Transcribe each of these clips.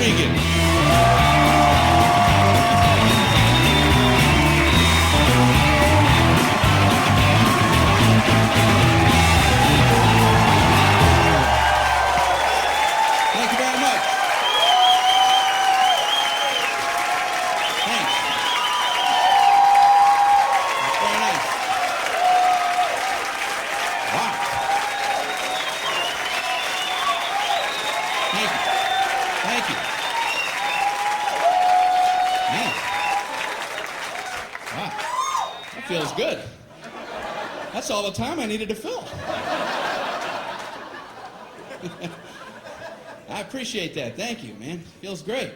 Regan. Thank you very much. Thanks. That's very nice. Wow. Thank you. Thank you. Man. Wow. That feels good. That's all the time I needed to fill. I appreciate that. Thank you, man. Feels great.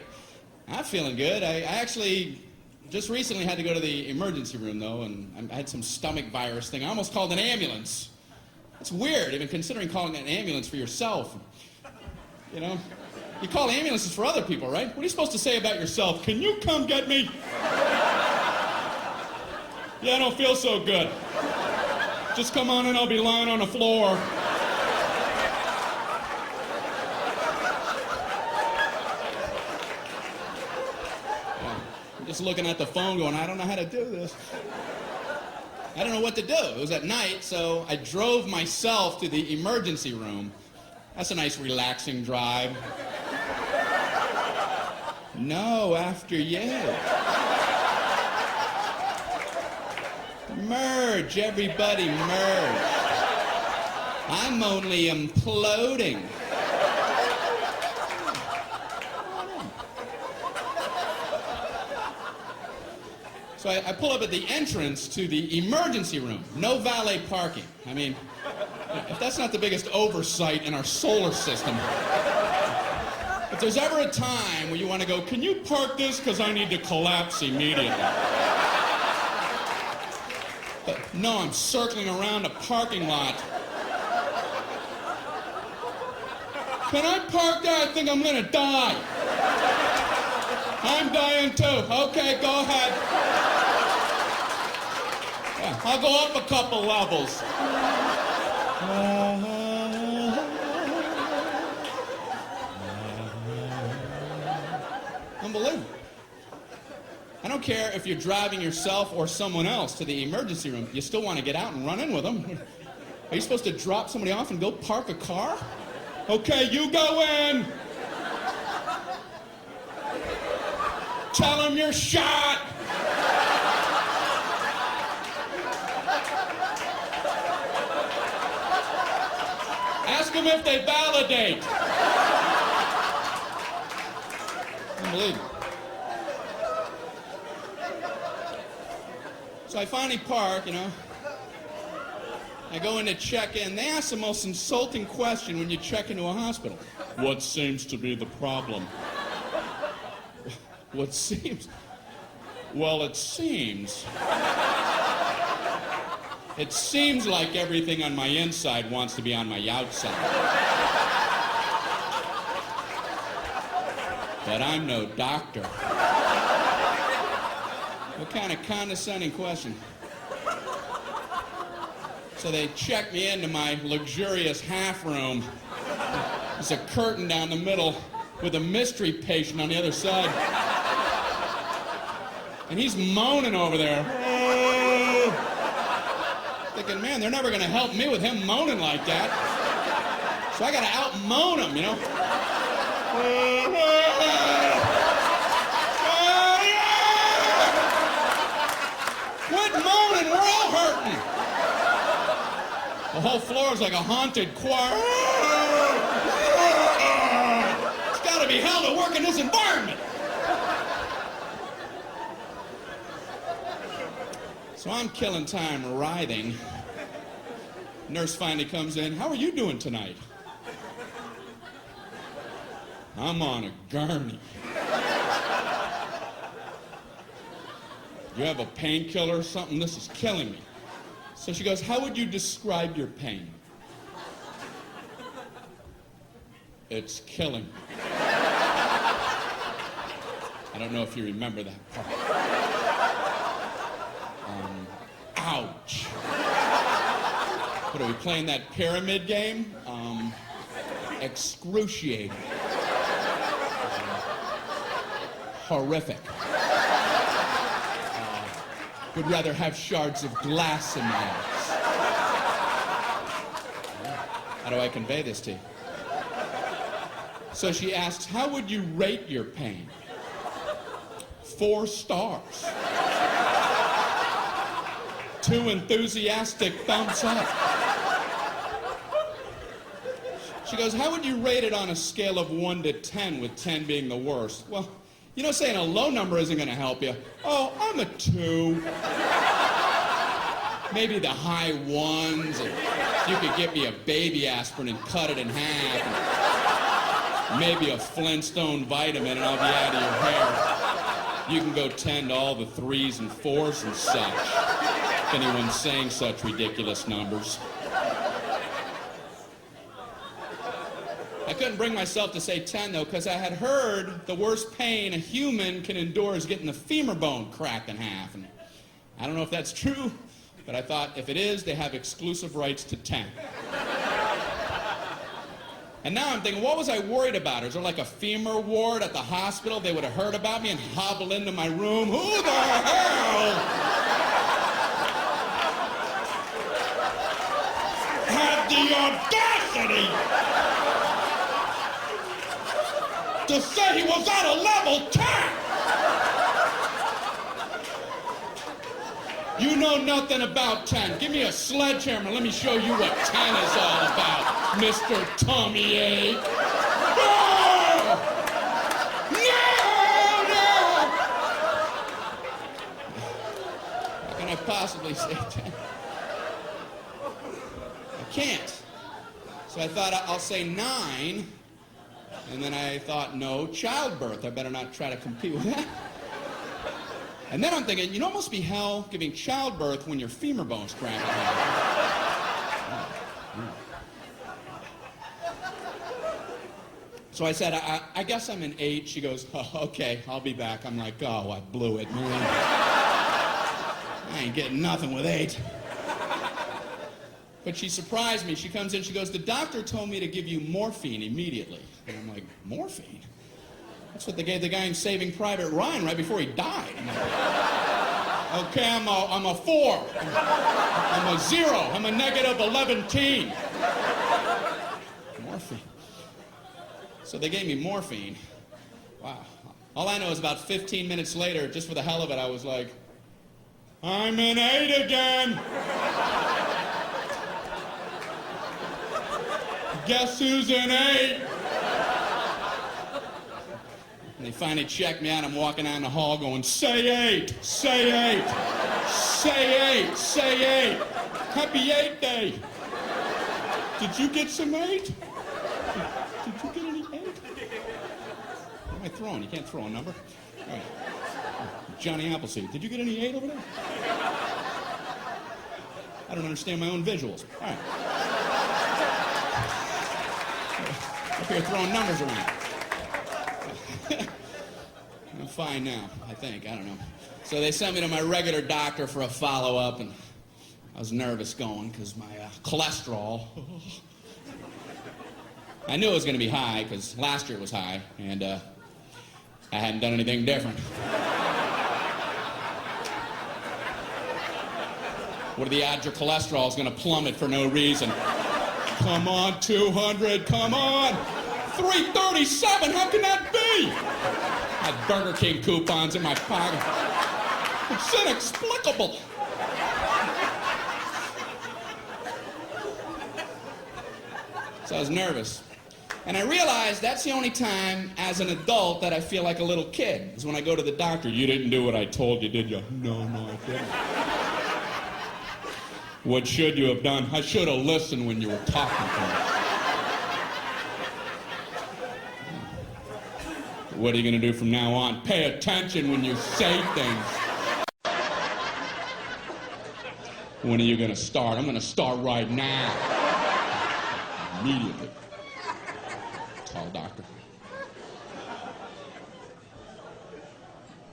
I'm feeling good. I actually just recently had to go to the emergency room, though, and I had some stomach virus thing. I almost called an ambulance. It's weird, even considering calling an ambulance for yourself. You know? You call ambulances for other people, right? What are you supposed to say about yourself? Can you come get me? Yeah, I don't feel so good. Just come on in, I'll be lying on the floor. I'm just looking at the phone going, I don't know how to do this. I don't know what to do. It was at night, so I drove myself to the emergency room. That's a nice, relaxing drive. No, after you. Merge, everybody merge. I'm only imploding. So I pull up at the entrance to the emergency room. No valet parking. I mean, if that's not the biggest oversight in our solar system. If there's ever a time where you want to go, can you park this because I need to collapse immediately? But no, I'm circling around a parking lot. Can I park there? I think I'm going to die. I'm dying too. Okay, go ahead. Yeah, I'll go up a couple levels. Unbelievable. I don't care if you're driving yourself or someone else to the emergency room. You still want to get out and run in with them. Are you supposed to drop somebody off and go park a car? Okay, you go in. Tell them you're shot. Ask them if they validate. Unbelievable. So I finally park, you know. I go in to check in. They ask the most insulting question when you check into a hospital. What seems to be the problem? What seems? Well, it seems. It seems like everything on my inside wants to be on my outside. But I'm no doctor. What kind of condescending question? So they check me into my luxurious half room. There's a curtain down the middle with a mystery patient on the other side. And he's moaning over there. Thinking, man, they're never going to help me with him moaning like that. So I got to out-moan him, you know. Quit moaning, we're all hurting. The whole floor is like a haunted choir. It's got to be hell to work in this environment. So I'm killing time writhing. Nurse finally comes in. How are you doing tonight? I'm on a gurney. You have a painkiller or something? This is killing me. So she goes, how would you describe your pain? It's killing me. I don't know if you remember that part. Ouch. What, are we playing that pyramid game? Excruciating. Horrific. Would rather have shards of glass in my eyes. How do I convey this to you? So she asks, how would you rate your pain? 4 stars. 2 enthusiastic thumbs up. She goes, how would you rate it on a scale of 1 to 10, with 10 being the worst? Well, you know, saying a low number isn't going to help you. Oh, I'm a 2. Maybe the high 1s. And you could get me a baby aspirin and cut it in half. And maybe a Flintstone vitamin and I'll be out of your hair. You can go 10 to all the 3s and 4s and such. If anyone's saying such ridiculous numbers. I couldn't bring myself to say 10, though, because I had heard the worst pain a human can endure is getting the femur bone cracked in half. And I don't know if that's true, but I thought if it is, they have exclusive rights to 10. And now I'm thinking, what was I worried about? Is there like a femur ward at the hospital? They would have heard about me and hobble into my room. Who the hell had the audacity to say he was at a level 10? You know nothing about 10. Give me a sledgehammer. Let me show you what 10 is all about, Mr. Tommy A. No! No! How can I possibly say 10? I can't. So I thought I'll say 9. And then I thought, no, childbirth. I better not try to compete with that. And then I'm thinking, you know, it must be hell giving childbirth when your femur bone's cracked. So I said, I guess I'm an 8. She goes, oh, okay, I'll be back. I'm like, oh, I blew it, man. I ain't getting nothing with 8. But she surprised me. She comes in, she goes, the doctor told me to give you morphine immediately. And I'm like, morphine? That's what they gave the guy in Saving Private Ryan right before he died. Like, okay, I'm a 4. I'm a 0. I'm a negative 11-teen. Morphine. So they gave me morphine. Wow. All I know is about 15 minutes later, just for the hell of it, I was like, I'm an 8 again. Guess who's an 8? And they finally checked me out. I'm walking down the hall going, say 8, say 8, say 8, say 8. Happy 8 day. Did you get some 8? Did you get any 8? What am I throwing? You can't throw a number. All right. Johnny Appleseed. Did you get any 8 over there? I don't understand my own visuals. All right. Up here throwing numbers around. I'm fine now, I think. I don't know. So they sent me to my regular doctor for a follow-up, and I was nervous going because my cholesterol. I knew it was going to be high because last year it was high, and I hadn't done anything different. What are the odds your cholesterol is going to plummet for no reason? Come on, 200, come on! 337, how can that be? I had Burger King coupons in my pocket. It's inexplicable. So I was nervous. And I realized that's the only time as an adult that I feel like a little kid, is when I go to the doctor. You didn't do what I told you, did you? No, I didn't. What should you have done? I should have listened when you were talking to me. What are you going to do from now on? Pay attention when you say things. When are you going to start? I'm going to start right now. Immediately. Tall doctor.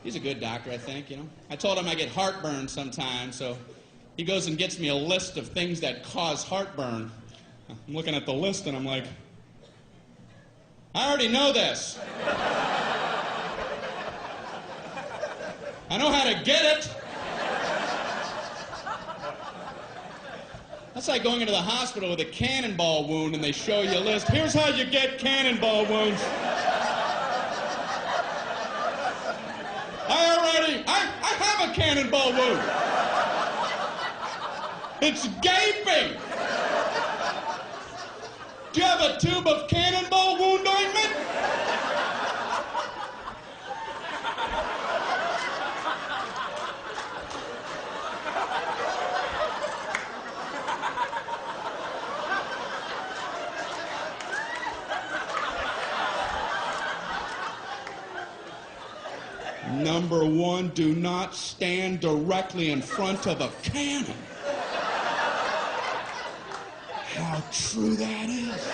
He's a good doctor, I think, you know. I told him I get heartburn sometimes, so he goes and gets me a list of things that cause heartburn. I'm looking at the list and I'm like, I already know this. I know how to get it. That's like going into the hospital with a cannonball wound and they show you a list. Here's how you get cannonball wounds. I have a cannonball wound. It's gaping. Do you have a tube of cannonball wound ointment? Number one, do not stand directly in front of a cannon. How true that is.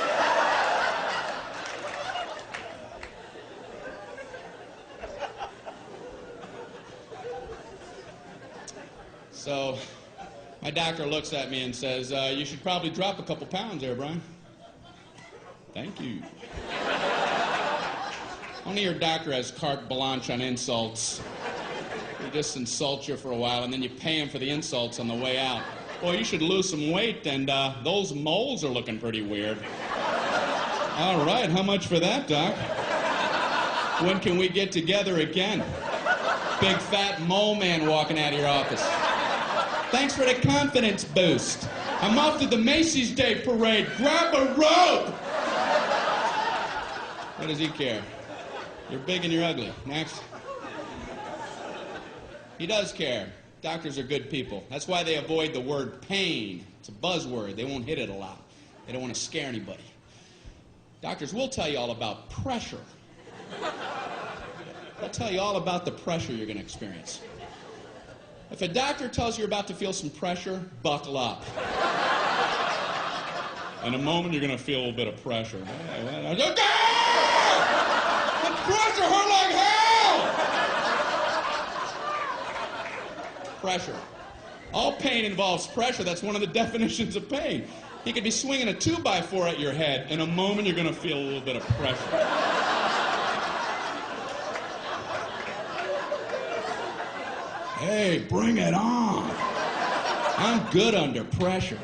So, my doctor looks at me and says, you should probably drop a couple pounds there, Brian. Thank you. Only your doctor has carte blanche on insults. He just insults you for a while, and then you pay him for the insults on the way out. Boy, you should lose some weight, and those moles are looking pretty weird. All right, how much for that, Doc? When can we get together again? Big fat mole man walking out of your office. Thanks for the confidence boost. I'm off to the Macy's Day Parade. Grab a rope! What does he care? You're big and you're ugly. Next. He does care. Doctors are good people. That's why they avoid the word pain. It's a buzzword. They won't hit it a lot. They don't want to scare anybody. Doctors will tell you all about pressure. They'll tell you all about the pressure you're going to experience. If a doctor tells you you're about to feel some pressure, buckle up. In a moment, you're going to feel a little bit of pressure. Pressure hurt like hell! Pressure. All pain involves pressure. That's one of the definitions of pain. He could be swinging a 2x4 at your head. In a moment, you're going to feel a little bit of pressure. Hey, bring it on. I'm good under pressure.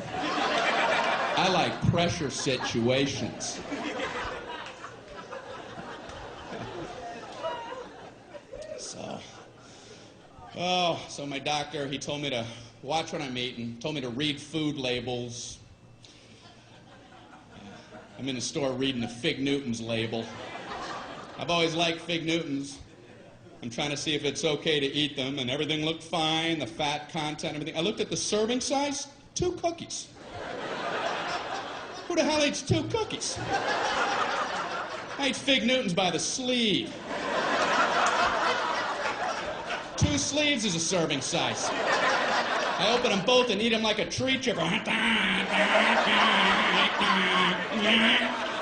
I like pressure situations. So my doctor, he told me to watch what I'm eating, told me to read food labels. I'm in the store reading the Fig Newtons label. I've always liked Fig Newtons. I'm trying to see if it's okay to eat them, and everything looked fine, the fat content, everything. I looked at the serving size, 2 cookies. Who the hell eats 2 cookies? I ate Fig Newtons by the sleeve. 2 sleeves is a serving size. I open them both and eat them like a tree chipper.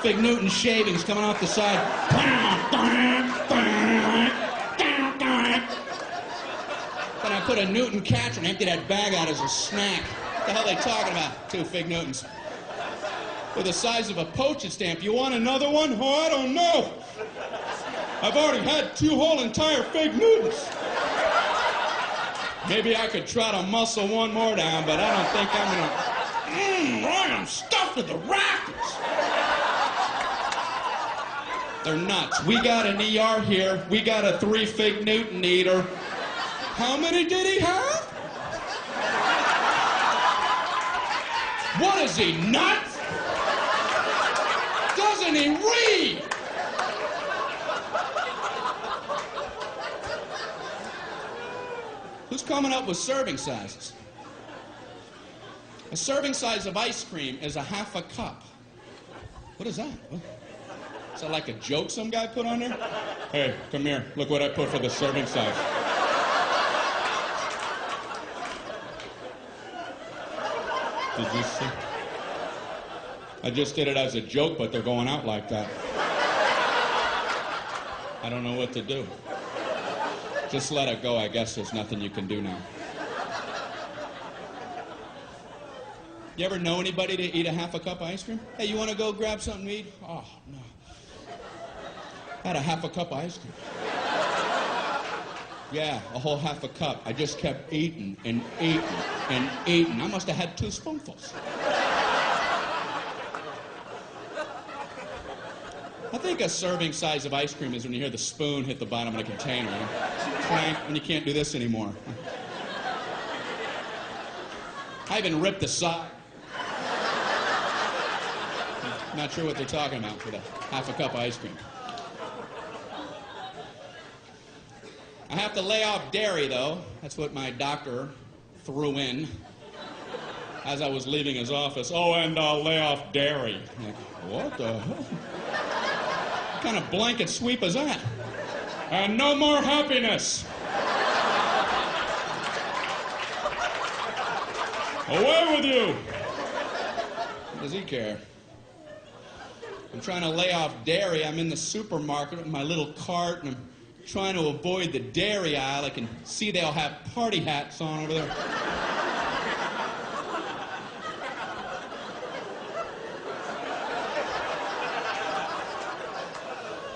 Fig Newton shavings coming off the side. Then I put a Newton catcher and empty that bag out as a snack. What the hell are they talking about? 2 Fig Newtons. They're the size of a postage stamp. You want another one? Oh, I don't know. I've already had 2 whole entire Fig Newtons. Maybe I could try to muscle one more down, but I don't think I'm gonna... I am stuffed to the rafters. They're nuts. We got an ER here. We got a 3 Fig Newton eater. How many did he have? What is he, nuts? Doesn't he read? Who's coming up with serving sizes? A serving size of ice cream is a half a cup. What is that? What? Is that like a joke some guy put on there? Hey, come here. Look what I put for the serving size. Did you see? I just did it as a joke, but they're going out like that. I don't know what to do. Just let it go. I guess there's nothing you can do now. You ever know anybody to eat a half a cup of ice cream? Hey, you want to go grab something to eat? Oh, no. I had a half a cup of ice cream. Yeah, a whole half a cup. I just kept eating and eating and eating. I must have had 2 spoonfuls. I think a serving size of ice cream is when you hear the spoon hit the bottom of the container. You know? Clank, and you can't do this anymore. I even ripped the side. Not sure what they're talking about for the half a cup of ice cream. I have to lay off dairy, though. That's what my doctor threw in as I was leaving his office. Oh, and lay off dairy. I'm like, what the hell? What kind of blanket sweep is that? And no more happiness. Away with you. What does he care? I'm trying to lay off dairy. I'm in the supermarket with my little cart, and I'm trying to avoid the dairy aisle. I can see they all have party hats on over there.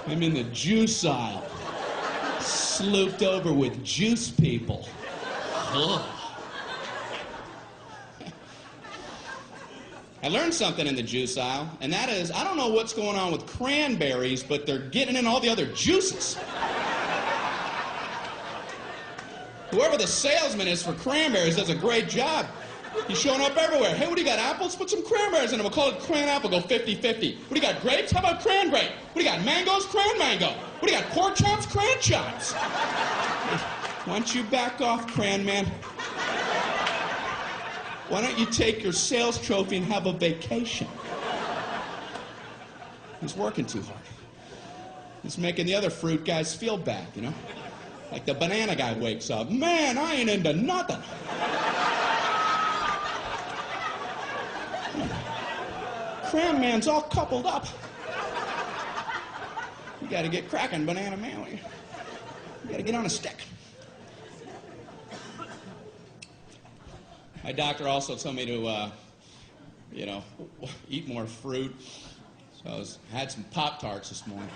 I'm in the juice aisle, slooped over with juice people. Ugh. I learned something in the juice aisle, and that is, I don't know what's going on with cranberries, but they're getting in all the other juices. Whoever the salesman is for cranberries does a great job. He's showing up everywhere. Hey, what do you got, apples? Put some cranberries in them. We'll call it cran apple, go 50-50. What do you got, grapes? How about cran grape? What do you got, mangoes? Cran mango. What do you got, pork chops? Cran chops. Why don't you back off, cran man? Why don't you take your sales trophy and have a vacation? He's working too hard. He's making the other fruit guys feel bad, you know? Like the banana guy wakes up, man, I ain't into nothing. Cram man's all coupled up. You gotta get cracking, banana man. You gotta get on a stick. My doctor also told me to, eat more fruit. So I had some Pop-Tarts this morning.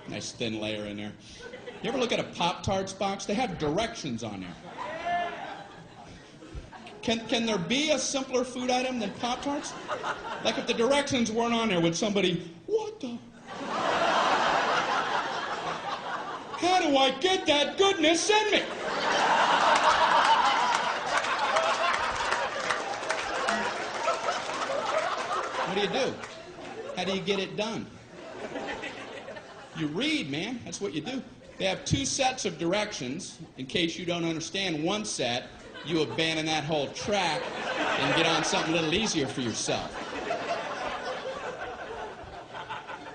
Nice thin layer in there. You ever look at a Pop-Tarts box? They have directions on there. Can there be a simpler food item than Pop-Tarts? Like if the directions weren't on there, would somebody, what the? How do I get that goodness in me? What do? How do you get it done? You read, man. That's what you do. They have 2 sets of directions. In case you don't understand one set, you abandon that whole track and get on something a little easier for yourself.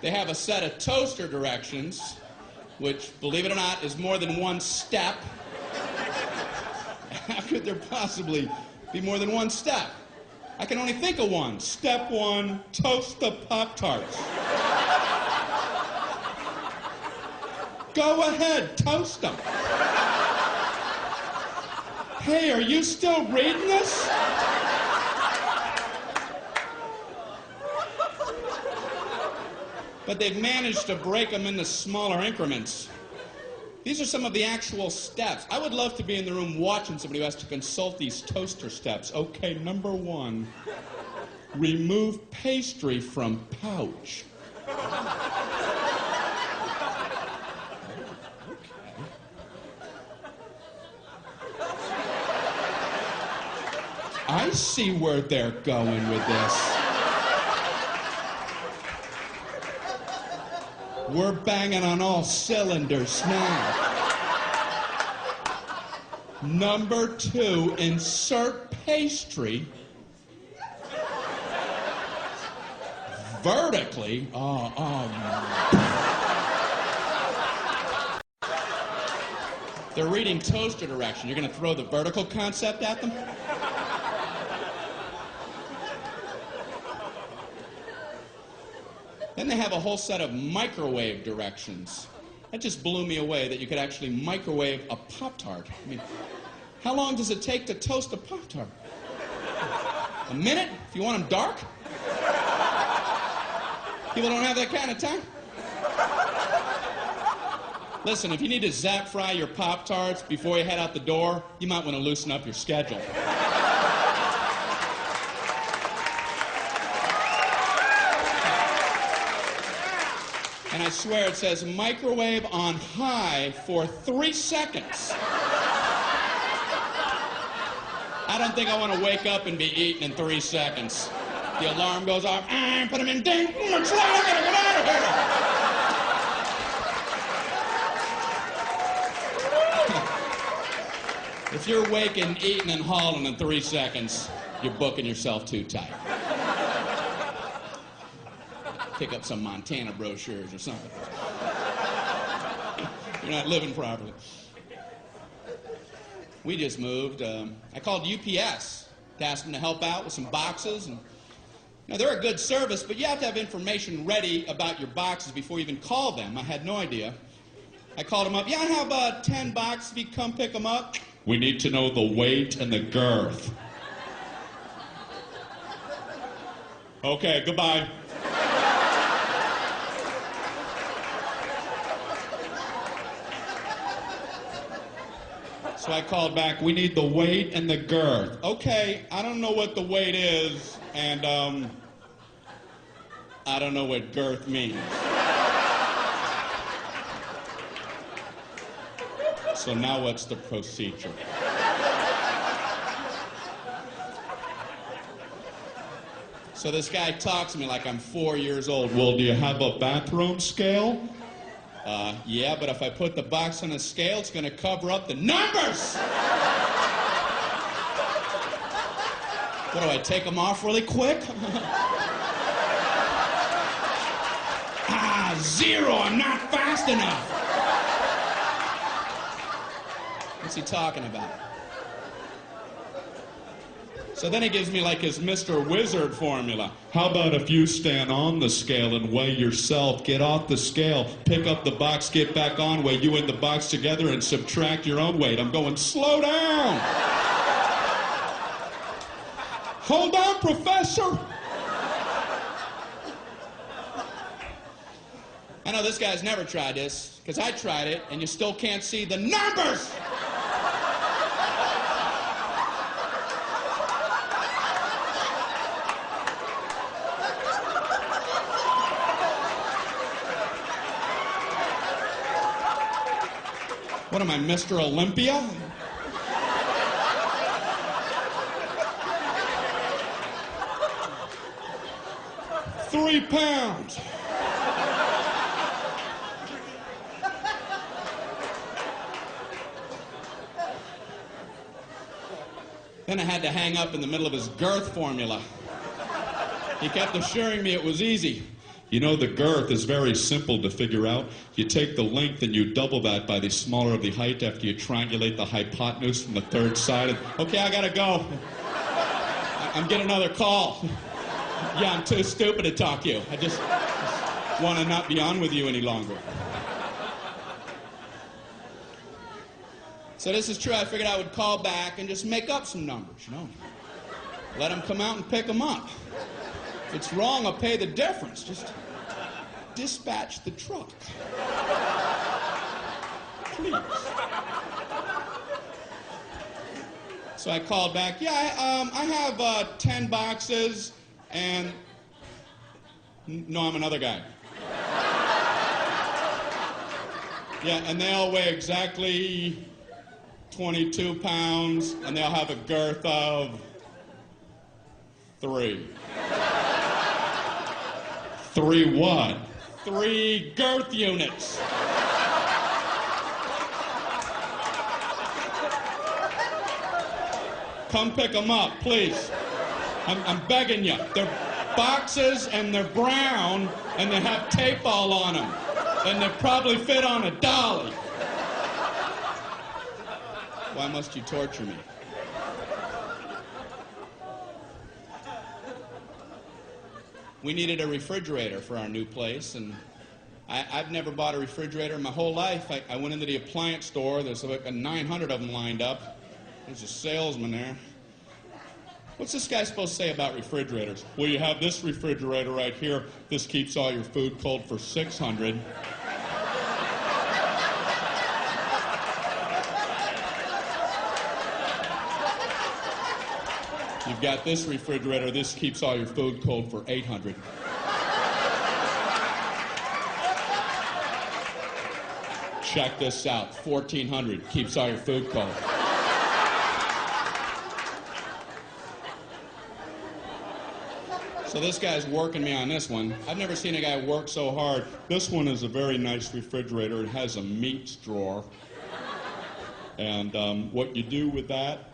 They have a set of toaster directions, which, believe it or not, is more than 1 step. How could there possibly be more than 1 step? I can only think of one. Step 1, toast the Pop-Tarts. Go ahead, toast them. Hey, are you still reading this? But they've managed to break them into smaller increments. These are some of the actual steps. I would love to be in the room watching somebody who has to consult these toaster steps. Okay, number 1, remove pastry from pouch. I see where they're going with this. We're banging on all cylinders now. Number 2, insert pastry vertically. They're reading toaster direction. You're going to throw the vertical concept at them? Then they have a whole set of microwave directions. That just blew me away that you could actually microwave a Pop-Tart. I mean, how long does it take to toast a Pop-Tart? A minute? If you want them dark? People don't have that kind of time. Listen, if you need to zap fry your Pop-Tarts before you head out the door, you might want to loosen up your schedule. And I swear it says microwave on high for 3 seconds. I don't think I want to wake up and be eaten in 3 seconds. The alarm goes off, put them in, ding, it's late, I gotta get out of here. If you're waking, eating, and hauling in 3 seconds, you're booking yourself too tight. Pick up some Montana brochures or something. You're not living properly. We just moved. I called UPS to ask them to help out with some boxes. And, they're a good service, but you have to have information ready about your boxes before you even call them. I had no idea. I called them up. Yeah, I have 10 boxes. If you come pick them up. We need to know the weight and the girth. Okay, goodbye. So I called back, we need the weight and the girth. Okay, I don't know what the weight is, and I don't know what girth means. So now what's the procedure? So this guy talks to me like I'm 4 years old. Well, do you have a bathroom scale? Yeah, but if I put the box on a scale, it's going to cover up the numbers! What do I take them off really quick? 0, I'm not fast enough. What's he talking about? So then he gives me like his Mr. Wizard formula. How about if you stand on the scale and weigh yourself, get off the scale, pick up the box, get back on, weigh you and the box together and subtract your own weight. I'm going, slow down. Hold on, Professor. I know this guy's never tried this, because I tried it, and you still can't see the numbers. What am I, Mr. Olympia? £3. Then I had to hang up in the middle of his girth formula. He kept assuring me it was easy. You know, the girth is very simple to figure out. You take the length and you double that by the smaller of the height after you triangulate the hypotenuse from the third side. Okay, I gotta go. I'm getting another call. Yeah, I'm too stupid to talk to you. I just want to not be on with you any longer. So this is true. I figured I would call back and just make up some numbers, Let them come out and pick them up. If it's wrong, I'll pay the difference. Just dispatch the truck. Please. So I called back. Yeah, I have 10 boxes, and... No, I'm another guy. Yeah, and they all weigh exactly 22 pounds, and they'll have a girth of 3. 3 what? 3 girth units. Come pick them up, please. I'm begging you. They're boxes, and they're brown, and they have tape all on them. And they probably fit on a dolly. Why must you torture me? We needed a refrigerator for our new place, and I've never bought a refrigerator in my whole life. I went into the appliance store. There's like 900 of them lined up. There's a salesman there. What's this guy supposed to say about refrigerators? Well, you have this refrigerator right here. This keeps all your food cold for 600. You've got this refrigerator. This keeps all your food cold for 800. Check this out. 1400 keeps all your food cold. So this guy's working me on this one. I've never seen a guy work so hard. This one is a very nice refrigerator. It has a meats drawer. And what you do with that,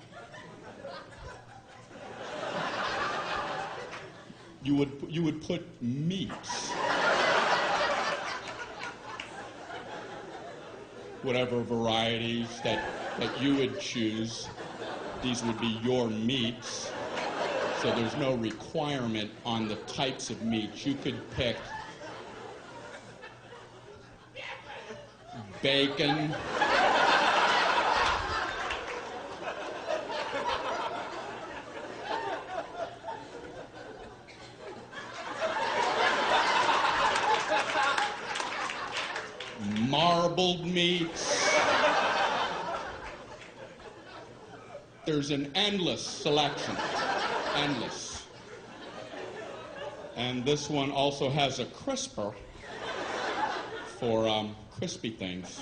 you would put meats, whatever varieties that you would choose. These would be your meats. So there's no requirement on the types of meats. You could pick bacon, marbled meats. There's an endless selection. Endless. And this one also has a crisper for crispy things.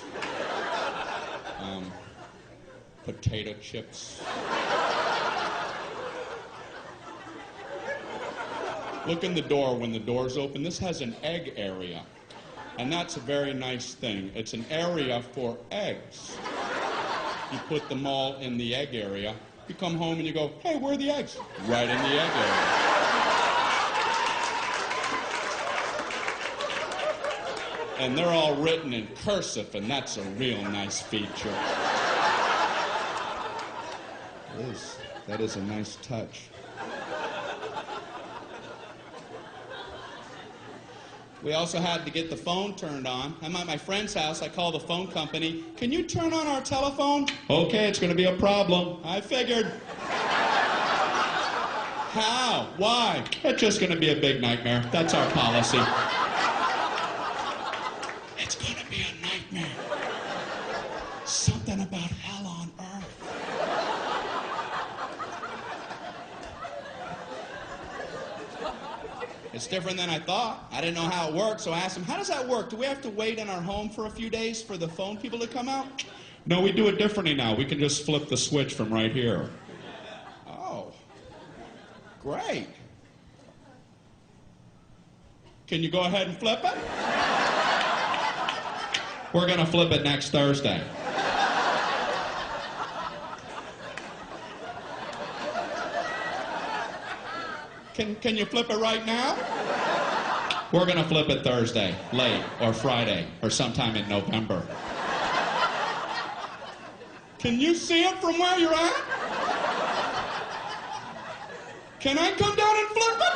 Potato chips. Look in the door when the door's open. This has an egg area. And that's a very nice thing. It's an area for eggs. You put them all in the egg area. You come home and you go, hey, where are the eggs? Right in the egg area. And they're all written in cursive, and that's a real nice feature. It is. That is a nice touch. We also had to get the phone turned on. I'm at my friend's house. I call the phone company. Can you turn on our telephone? Okay, it's going to be a problem. I figured. How? Why? It's just going to be a big nightmare. That's our policy. It's going to be a nightmare. Something about hell on earth. It's different than I thought. I didn't know how it worked, so I asked him, how does that work? Do we have to wait in our home for a few days for the phone people to come out? No, we do it differently now. We can just flip the switch from right here. Oh, great. Can you go ahead and flip it? We're going to flip it next Thursday. Can you flip it right now? We're going to flip it Thursday, late, or Friday, or sometime in November. Can you see it from where you're at? Can I come down and flip it?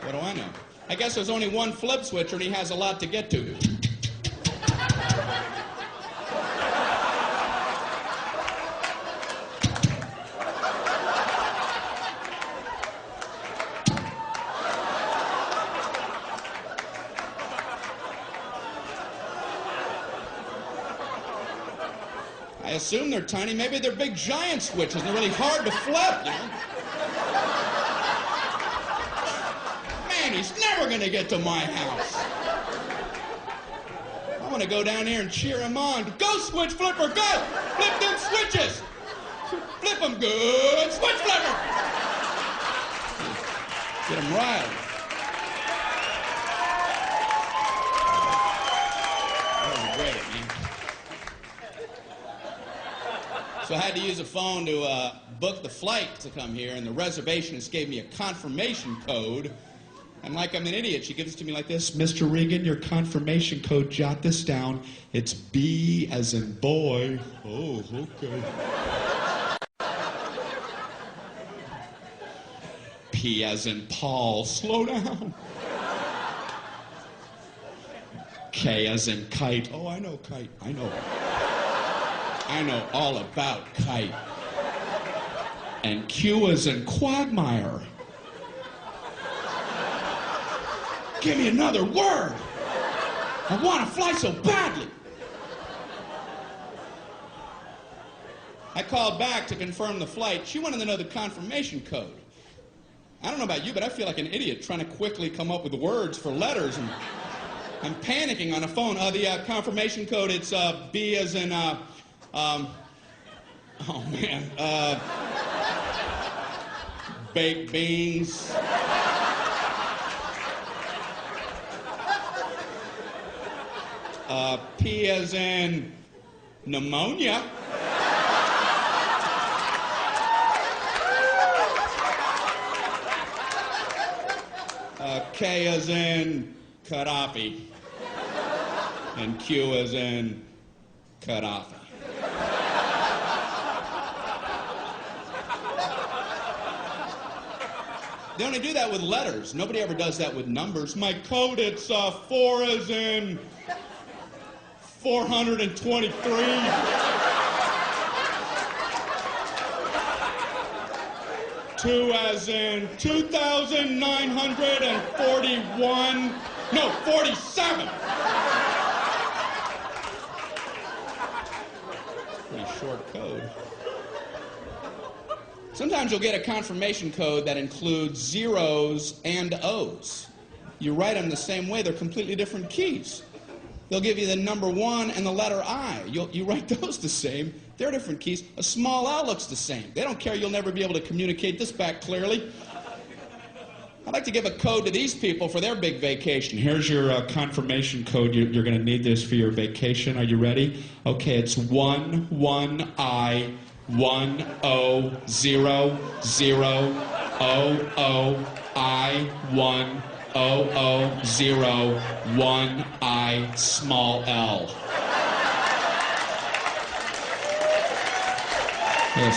What do I know? I guess there's only one flip switcher and he has a lot to get to. I assume they're tiny. Maybe they're big giant switches and they're really hard to flip, you know? Man, he's never going to get to my house. I want to go down here and cheer him on. Go, switch flipper, go! Flip them switches! Flip them good! Switch flipper! Get him riled. That was great, man. So I had to use a phone to book the flight to come here, and the reservationist gave me a confirmation code. And like I'm an idiot, she gives it to me like this. Mr. Regan, your confirmation code, jot this down. It's B as in boy. Oh, okay. P as in Paul. Slow down. K as in kite. Oh, I know kite. I know. I know all about kite. And Q as in quagmire. Give me another word. I want to fly so badly. I called back to confirm the flight. She wanted to know the confirmation code. I don't know about you, but I feel like an idiot trying to quickly come up with words for letters, and I'm panicking on the phone. The confirmation code, it's B as in, oh man, baked beans. P as in pneumonia. K as in Gaddafi. And Q as in Gaddafi. They only do that with letters. Nobody ever does that with numbers. My code, it's 4 as in 423. 2 as in 2,941. No, 47. Pretty short code. Sometimes you'll get a confirmation code that includes zeros and O's. You write them the same way, they're completely different keys. They'll give you the number 1 and the letter I. You write those the same. They're different keys. A small L looks the same. They don't care. You'll never be able to communicate this back clearly. I'd like to give a code to these people for their big vacation. Here's your confirmation code. You're going to need this for your vacation. Are you ready? Okay, it's 11I 100000I 1001I small L. Yes.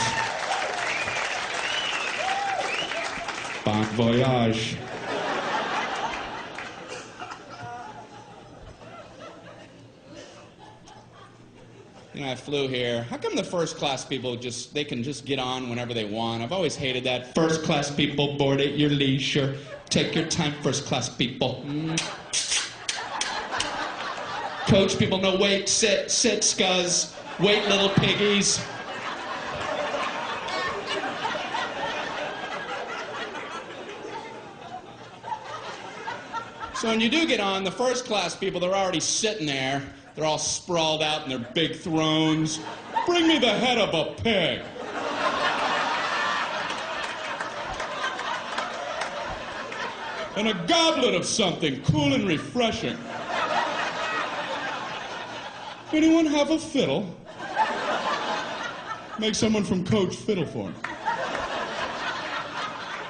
Bon voyage. You know, I flew here. How come the first class people they can just get on whenever they want? I've always hated that. First class people, board at your leisure. Take your time, first class people. Coach people, no wait, sit, scuzz. Wait, little piggies. So when you do get on, the first class people, they're already sitting there. They're all sprawled out in their big thrones. Bring me the head of a pig. And a goblet of something cool and refreshing. Anyone have a fiddle? Make someone from Coach fiddle for me.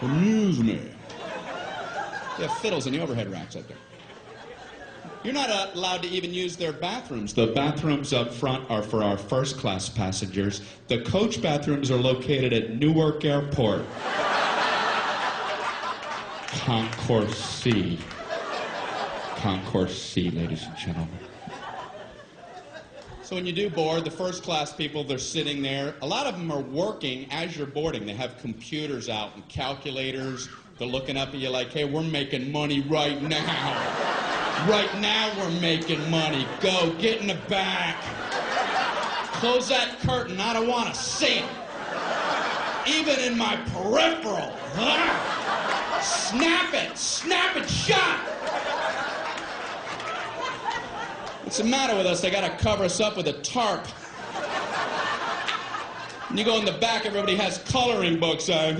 Amuse me. They have fiddles in the overhead racks up there. You're not allowed to even use their bathrooms. The bathrooms up front are for our first class passengers. The coach bathrooms are located at Newark Airport. Concourse C. Concourse C, ladies and gentlemen. So when you do board, the first class people, they're sitting there. A lot of them are working as you're boarding. They have computers out and calculators. They're looking up at you like, hey, we're making money right now. Right now we're making money. Go, get in the back. Close that curtain. I don't want to see it. Even in my peripheral. Snap it shut. What's the matter with us? They got to cover us up with a tarp. When you go in the back, everybody has coloring books on.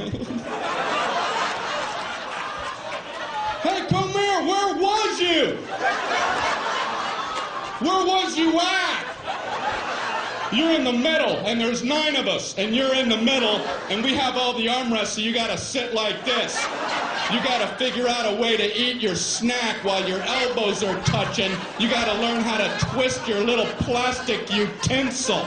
Hey, come here, where was you? Where was you at? You're in the middle, and there's 9 of us, and you're in the middle, and we have all the armrests, so you gotta sit like this. You gotta figure out a way to eat your snack while your elbows are touching. You gotta learn how to twist your little plastic utensil.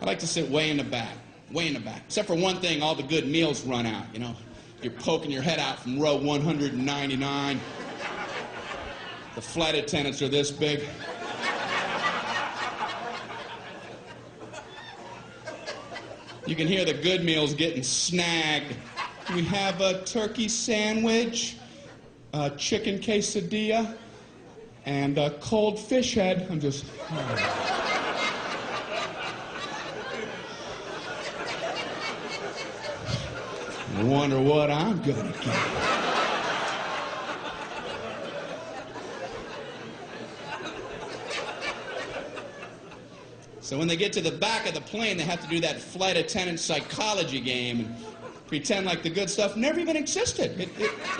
I like to sit way in the back, way in the back. Except for one thing, all the good meals run out, you know. You're poking your head out from row 199. The flight attendants are this big. You can hear the good meals getting snagged. We have a turkey sandwich, a chicken quesadilla, and a cold fish head. I'm just... I wonder what I'm gonna get. So when they get to the back of the plane, they have to do that flight attendant psychology game and pretend like the good stuff never even existed.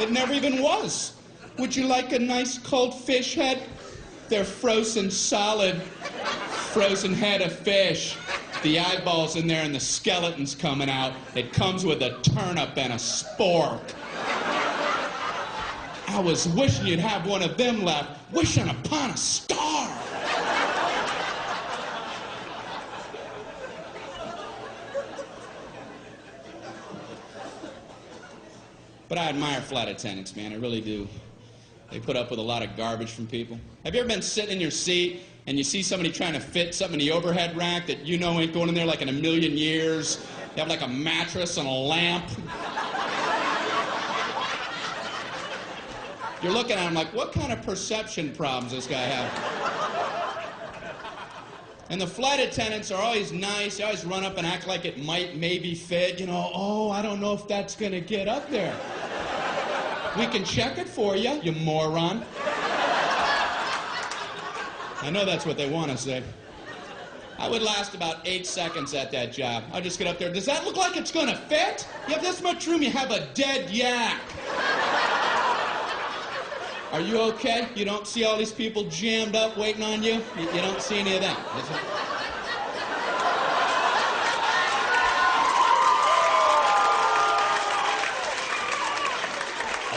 It never even was. Would you like a nice cold fish head? They're frozen solid, frozen head of fish. The eyeballs in there and the skeleton's coming out. It comes with a turnip and a spork. I was wishing you'd have one of them left, wishing upon a star. But I admire flight attendants, man, I really do. They put up with a lot of garbage from people. Have you ever been sitting in your seat and you see somebody trying to fit something in the overhead rack that you know ain't going in there like in a million years? You have like a mattress and a lamp. You're looking at him like, what kind of perception problems does this guy have? And the flight attendants are always nice. They always run up and act like it might maybe fit. You know, oh, I don't know if that's going to get up there. We can check it for you, you moron. I know that's what they want to say. I would last about 8 seconds at that job. I'd just get up there. Does that look like it's going to fit? You have this much room, you have a dead yak. Are you okay? You don't see all these people jammed up waiting on you? You don't see any of that.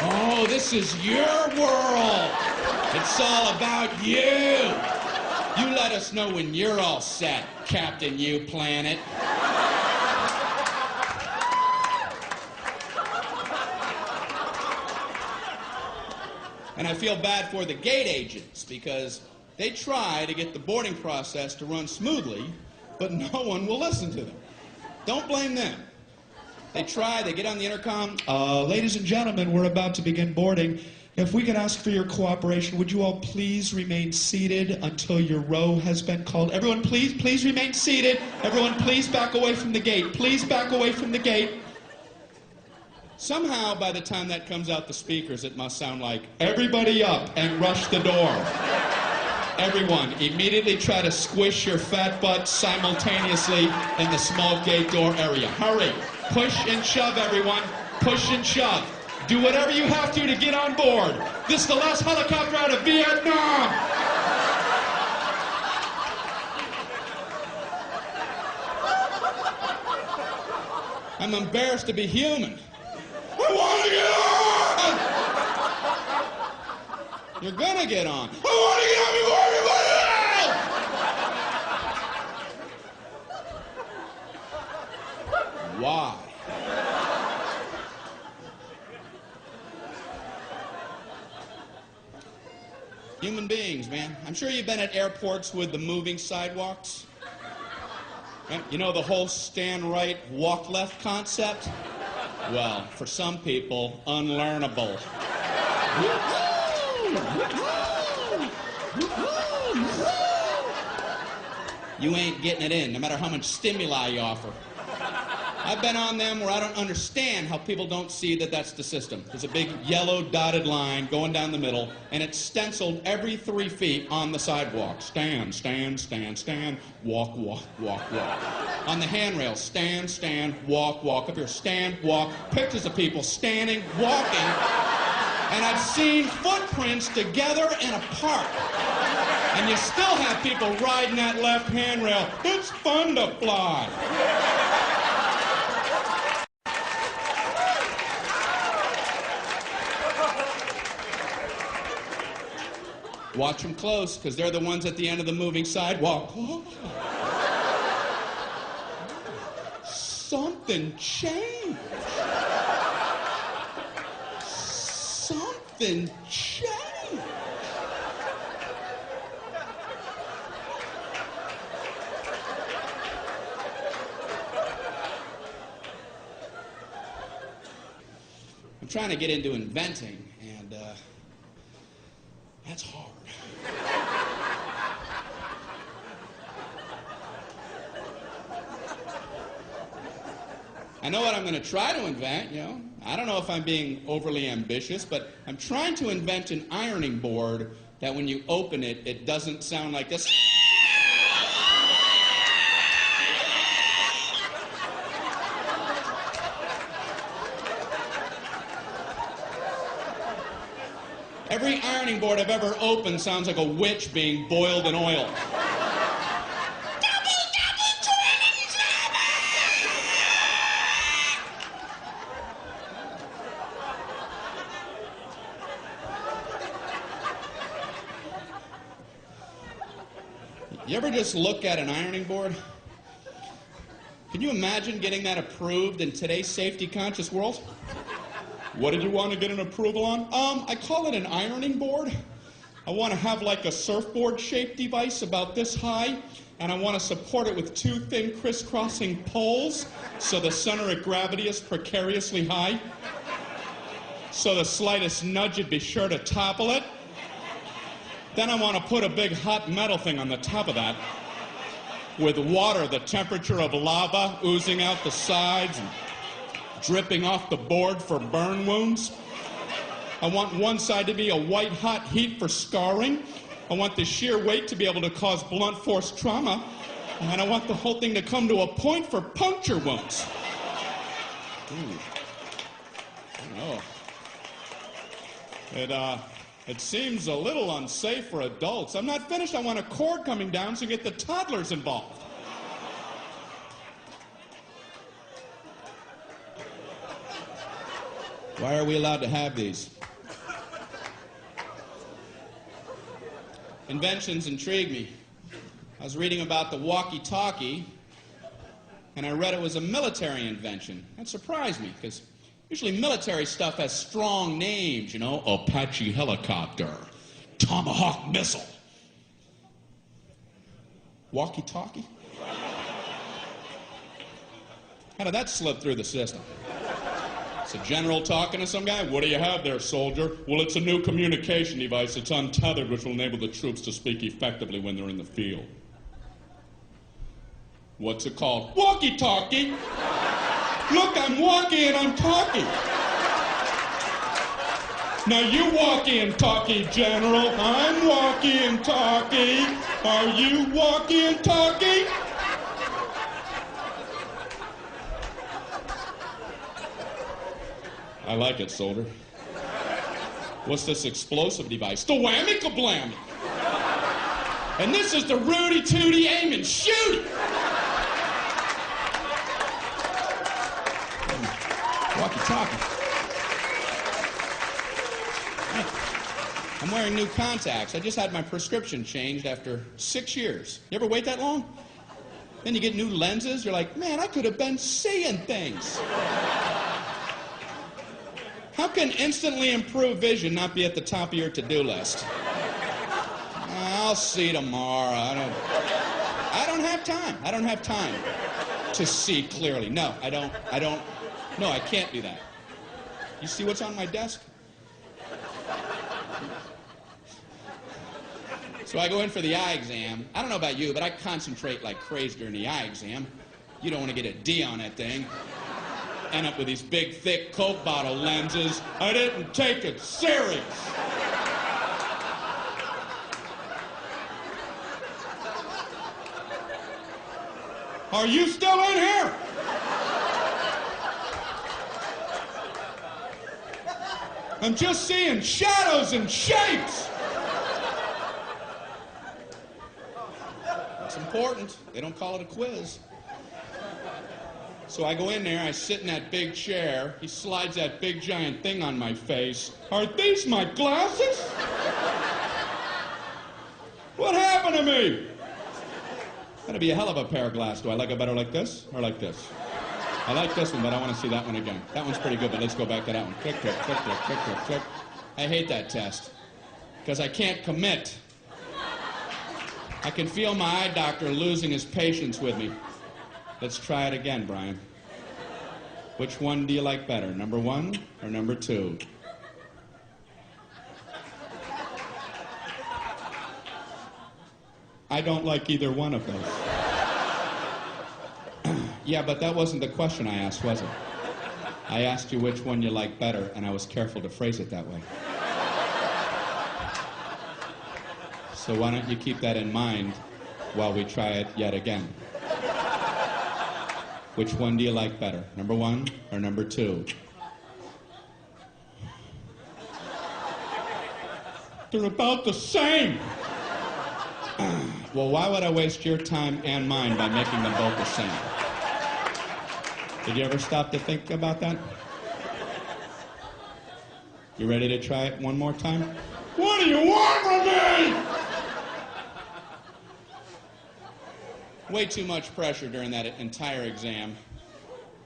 Oh, this is your world. It's all about you. You let us know when you're all set, Captain You Planet. And I feel bad for the gate agents because they try to get the boarding process to run smoothly, but no one will listen to them. Don't blame them. They try, they get on the intercom. Ladies and gentlemen, we're about to begin boarding. If we could ask for your cooperation, would you all please remain seated until your row has been called? Everyone, please remain seated. Everyone, please back away from the gate. Please back away from the gate. Somehow, by the time that comes out the speakers, it must sound like, everybody up and rush the door. Everyone, immediately try to squish your fat butt simultaneously in the small gate door area. Hurry. Push and shove, everyone. Push and shove. Do whatever you have to get on board. This is the last helicopter out of Vietnam. I'm embarrassed to be human. I want to get on! You're gonna get on. I want to get on before everybody else! Why? Human beings, man. I'm sure you've been at airports with the moving sidewalks. Right? You know the whole stand right, walk left concept? Well, for some people, unlearnable. You ain't getting it in, no matter how much stimuli you offer. I've been on them where I don't understand how people don't see that that's the system. There's a big yellow dotted line going down the middle, and it's stenciled every 3 feet on the sidewalk. Stand, stand, stand, stand, walk, walk, walk, walk. On the handrail, stand, stand, walk, walk. Up here, stand, walk. Pictures of people standing, walking. And I've seen footprints together and apart. And you still have people riding that left handrail. It's fun to fly. Watch them close, because they're the ones at the end of the moving sidewalk. Something changed. Something changed. I'm trying to get into inventing, and that's hard. I know what I'm going to try to invent, you know. I don't know if I'm being overly ambitious, but I'm trying to invent an ironing board that when you open it, it doesn't sound like this. Every ironing board I've ever opened sounds like a witch being boiled in oil. You ever just look at an ironing board? Can you imagine getting that approved in today's safety-conscious world? What did you want to get an approval on? I call it an ironing board. I want to have like a surfboard-shaped device about this high, and I want to support it with two thin crisscrossing poles so the center of gravity is precariously high. So the slightest nudge would be sure to topple it. Then I want to put a big hot metal thing on the top of that with water the temperature of lava oozing out the sides and dripping off the board for burn wounds. I want one side to be a white hot heat for scarring. I want the sheer weight to be able to cause blunt force trauma. And I want the whole thing to come to a point for puncture wounds. Oh. It seems a little unsafe for adults. I'm not finished. I want a cord coming down so you get the toddlers involved. Why are we allowed to have these? Inventions intrigue me. I was reading about the walkie-talkie, and I read it was a military invention. That surprised me, because usually military stuff has strong names, you know, Apache helicopter, Tomahawk missile. Walkie-talkie? How did that slip through the system? It's a general talking to some guy. What do you have there, soldier? Well, it's a new communication device. It's untethered, which will enable the troops to speak effectively when they're in the field. What's it called? Walkie-talkie. Look, I'm walkie and I'm talkie. Now you walkie and talkie, General. I'm walkie and talkie. Are you walkie and talkie? I like it, soldier. What's this explosive device? The whammy kablammy. And this is the Rudy Tooty aim and shoot. Walkie-talkie. I'm wearing new contacts. I just had my prescription changed after 6 years. You ever wait that long? Then you get new lenses. You're like, man, I could have been seeing things. How can instantly improved vision not be at the top of your to-do list? I'll see tomorrow. I don't have time. I don't have time to see clearly. No, I don't. No, I can't do that. You see what's on my desk? So I go in for the eye exam. I don't know about you, but I concentrate like crazy during the eye exam. You don't want to get a D on that thing. End up with these big, thick Coke bottle lenses. I didn't take it serious. Are you still in here? I'm just seeing shadows and shapes. It's important. They don't call it a quiz. So I go in there, I sit in that big chair. He slides that big giant thing on my face. Are these my glasses? What happened to me? That'd be a hell of a pair of glasses. Do I like it better like this or like this? I like this one, but I want to see that one again. That one's pretty good, but let's go back to that one. Click, click, click, click, click, click, click. I hate that test because I can't commit. I can feel my eye doctor losing his patience with me. Let's try it again, Brian. Which one do you like better, number 1 or number 2? I don't like either one of those. Yeah, but that wasn't the question I asked, was it? I asked you which one you like better, and I was careful to phrase it that way. So why don't you keep that in mind while we try it yet again? Which one do you like better, number 1 or number 2? They're about the same. Well, why would I waste your time and mine by making them both the same? Did you ever stop to think about that? You ready to try it one more time? What do you want from me? Way too much pressure during that entire exam.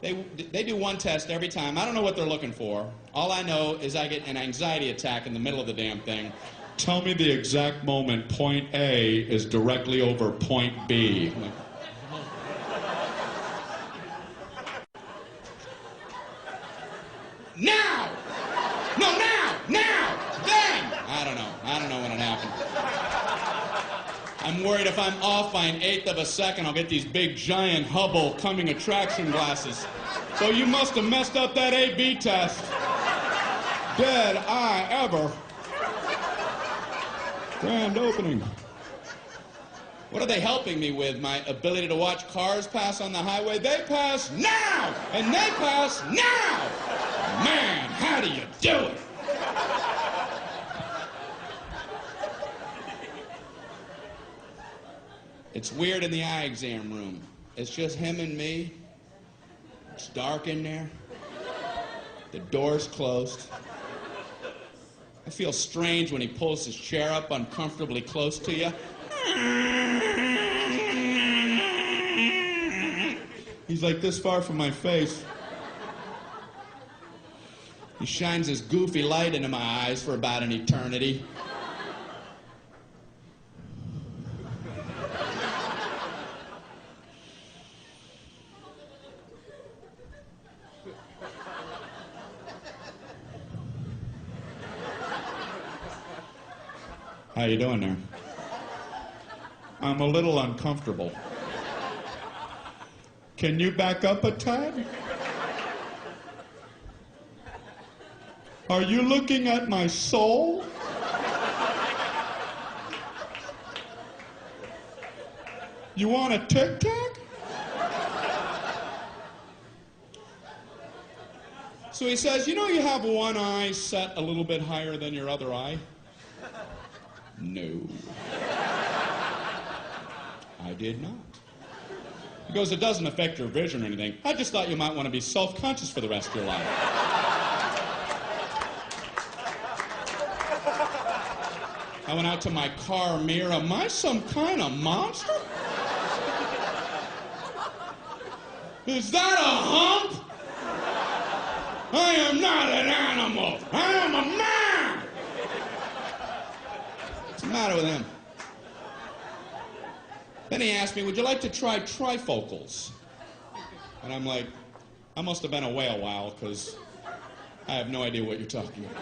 They do one test every time. I don't know what they're looking for. All I know is I get an anxiety attack in the middle of the damn thing. Tell me the exact moment point A is directly over point B. I'm like, now! No, now! Now! Then! I don't know when it happened. I'm worried if I'm off by 1/8 of a second, I'll get these big, giant Hubble coming attraction glasses. So you must have messed up that A-B test. Did I ever? Grand opening. What are they helping me with? My ability to watch cars pass on the highway? They pass now! And they pass now! Man, how do you do it? It's weird in the eye exam room. It's just him and me. It's dark in there. The door's closed. I feel strange when he pulls his chair up uncomfortably close to you. He's like this far from my face. He shines his goofy light into my eyes for about an eternity. How you doing there? I'm a little uncomfortable. Can you back up a tad? Are you looking at my soul? You want a Tic Tac? So he says, you know you have one eye set a little bit higher than your other eye? No. I did not. He goes, it doesn't affect your vision or anything. I just thought you might want to be self-conscious for the rest of your life. I went out to my car mirror. Am I some kind of monster? Is that a hump? I am not an animal. I am a man. What's the matter with him? Then he asked me, would you like to try trifocals? And I'm like, I must have been away a while because I have no idea what you're talking about.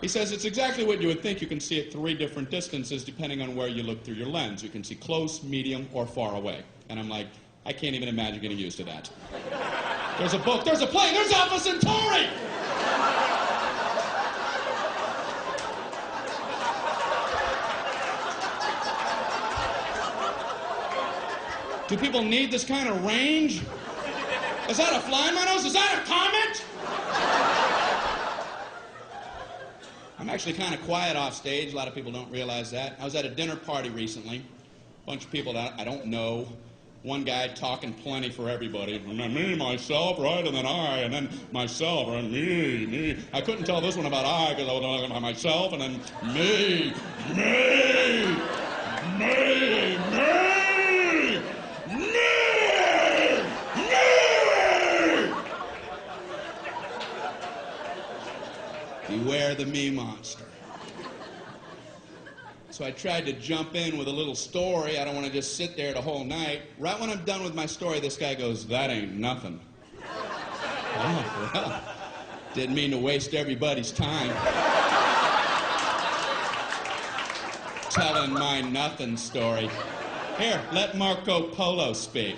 He says, it's exactly what you would think. You can see at 3 different distances depending on where you look through your lens. You can see close, medium, or far away. And I'm like, I can't even imagine getting used to that. There's a book, there's a plane, there's Alpha Centauri! Do people need this kind of range? Is that a fly, Manos? Is that a comet? I'm actually kind of quiet off stage. A lot of people don't realize that. I was at a dinner party recently. A bunch of people that I don't know. One guy talking plenty for everybody. And then me, myself, right? And then I, and then myself, and me. I couldn't tell this one about I because I was talking about myself, and then me. Beware the me monster. So I tried to jump in with a little story. I don't want to just sit there the whole night. Right when I'm done with my story, this guy goes, "That ain't nothing." Oh, well, didn't mean to waste everybody's time telling my nothing story. Here, let Marco Polo speak.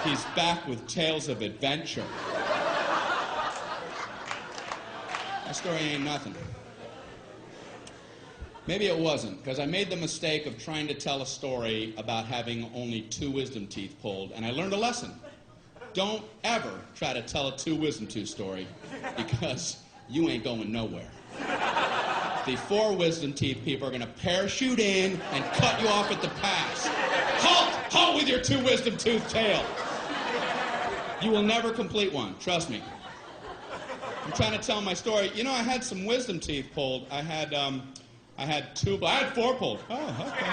He's back with tales of adventure. My story ain't nothing. Maybe it wasn't, because I made the mistake of trying to tell a story about having only 2 wisdom teeth pulled, and I learned a lesson. Don't ever try to tell a 2 wisdom tooth story, because you ain't going nowhere. The 4 wisdom teeth people are going to parachute in and cut you off at the pass. Halt! Halt with your 2 wisdom tooth tale. You will never complete one, trust me. I'm trying to tell my story. You know, I had some wisdom teeth pulled. I had 4 pulled. Oh, okay.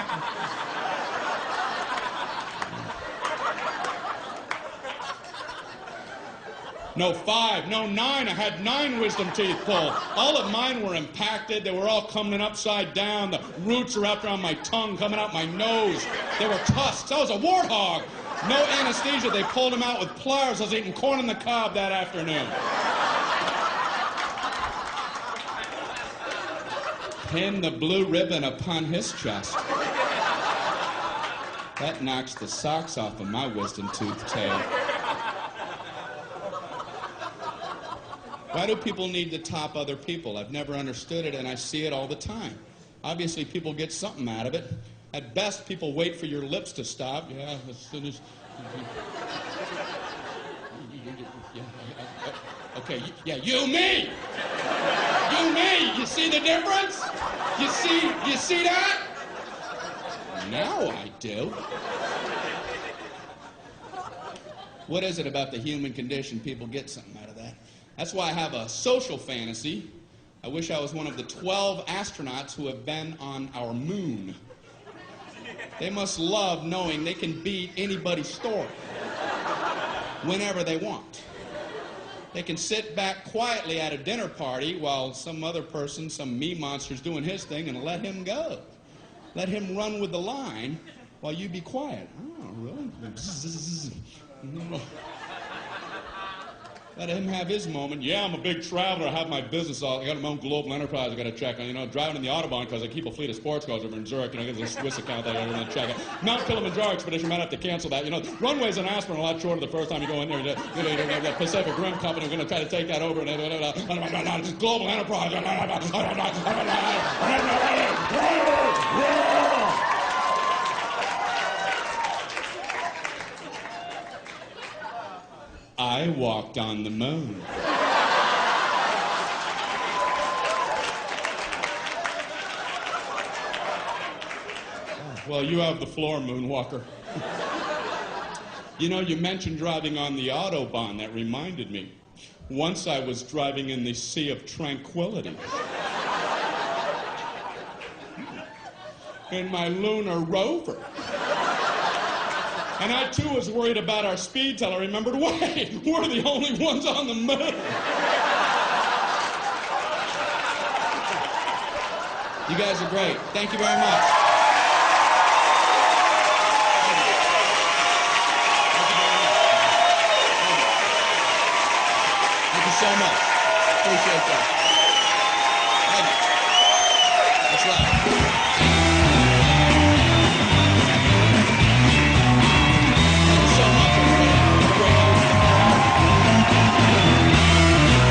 No 5, no 9. I had 9 wisdom teeth pulled. All of mine were impacted. They were all coming upside down. The roots are wrapped around my tongue, coming out my nose. They were tusks. I was a warthog. No anesthesia. They pulled them out with pliers. I was eating corn on the cob that afternoon. Pin the blue ribbon upon his chest. That knocks the socks off of my wisdom tooth tail. Why do people need to top other people? I've never understood it, and I see it all the time. Obviously, people get something out of it. At best, people wait for your lips to stop. Yeah, as soon as... Okay, yeah, you, me! You, me! You see the difference? You see that? Now I do. What is it about the human condition? People get something out of that. That's why I have a social fantasy. I wish I was one of the 12 astronauts who have been on our moon. They must love knowing they can beat anybody's story whenever they want. They can sit back quietly at a dinner party while some other person, some me monster's doing his thing, and let him go. Let him run with the line while you be quiet. Oh, really? Let him have his moment. Yeah, I'm a big traveler. I have my business. I got my own global enterprise I got to check on. You know, driving in the Autobahn because I keep a fleet of sports cars over in Zurich. You know, there's a Swiss account that I got to check out. Mount Kilimanjaro expedition, might have to cancel that. You know, runways in Aspen are a lot shorter the first time you go in there. The Pacific Rim Company, we're going to try to take that over. Global enterprise. I walked on the moon. Well, you have the floor, Moonwalker. You know, you mentioned driving on the Autobahn. That reminded me. Once I was driving in the Sea of Tranquility. In my lunar rover. And I, too, was worried about our speed till I remembered, wait, we're the only ones on the moon. You guys are great. Thank you very much. Thank you so much. Appreciate that. Thank you. That's right.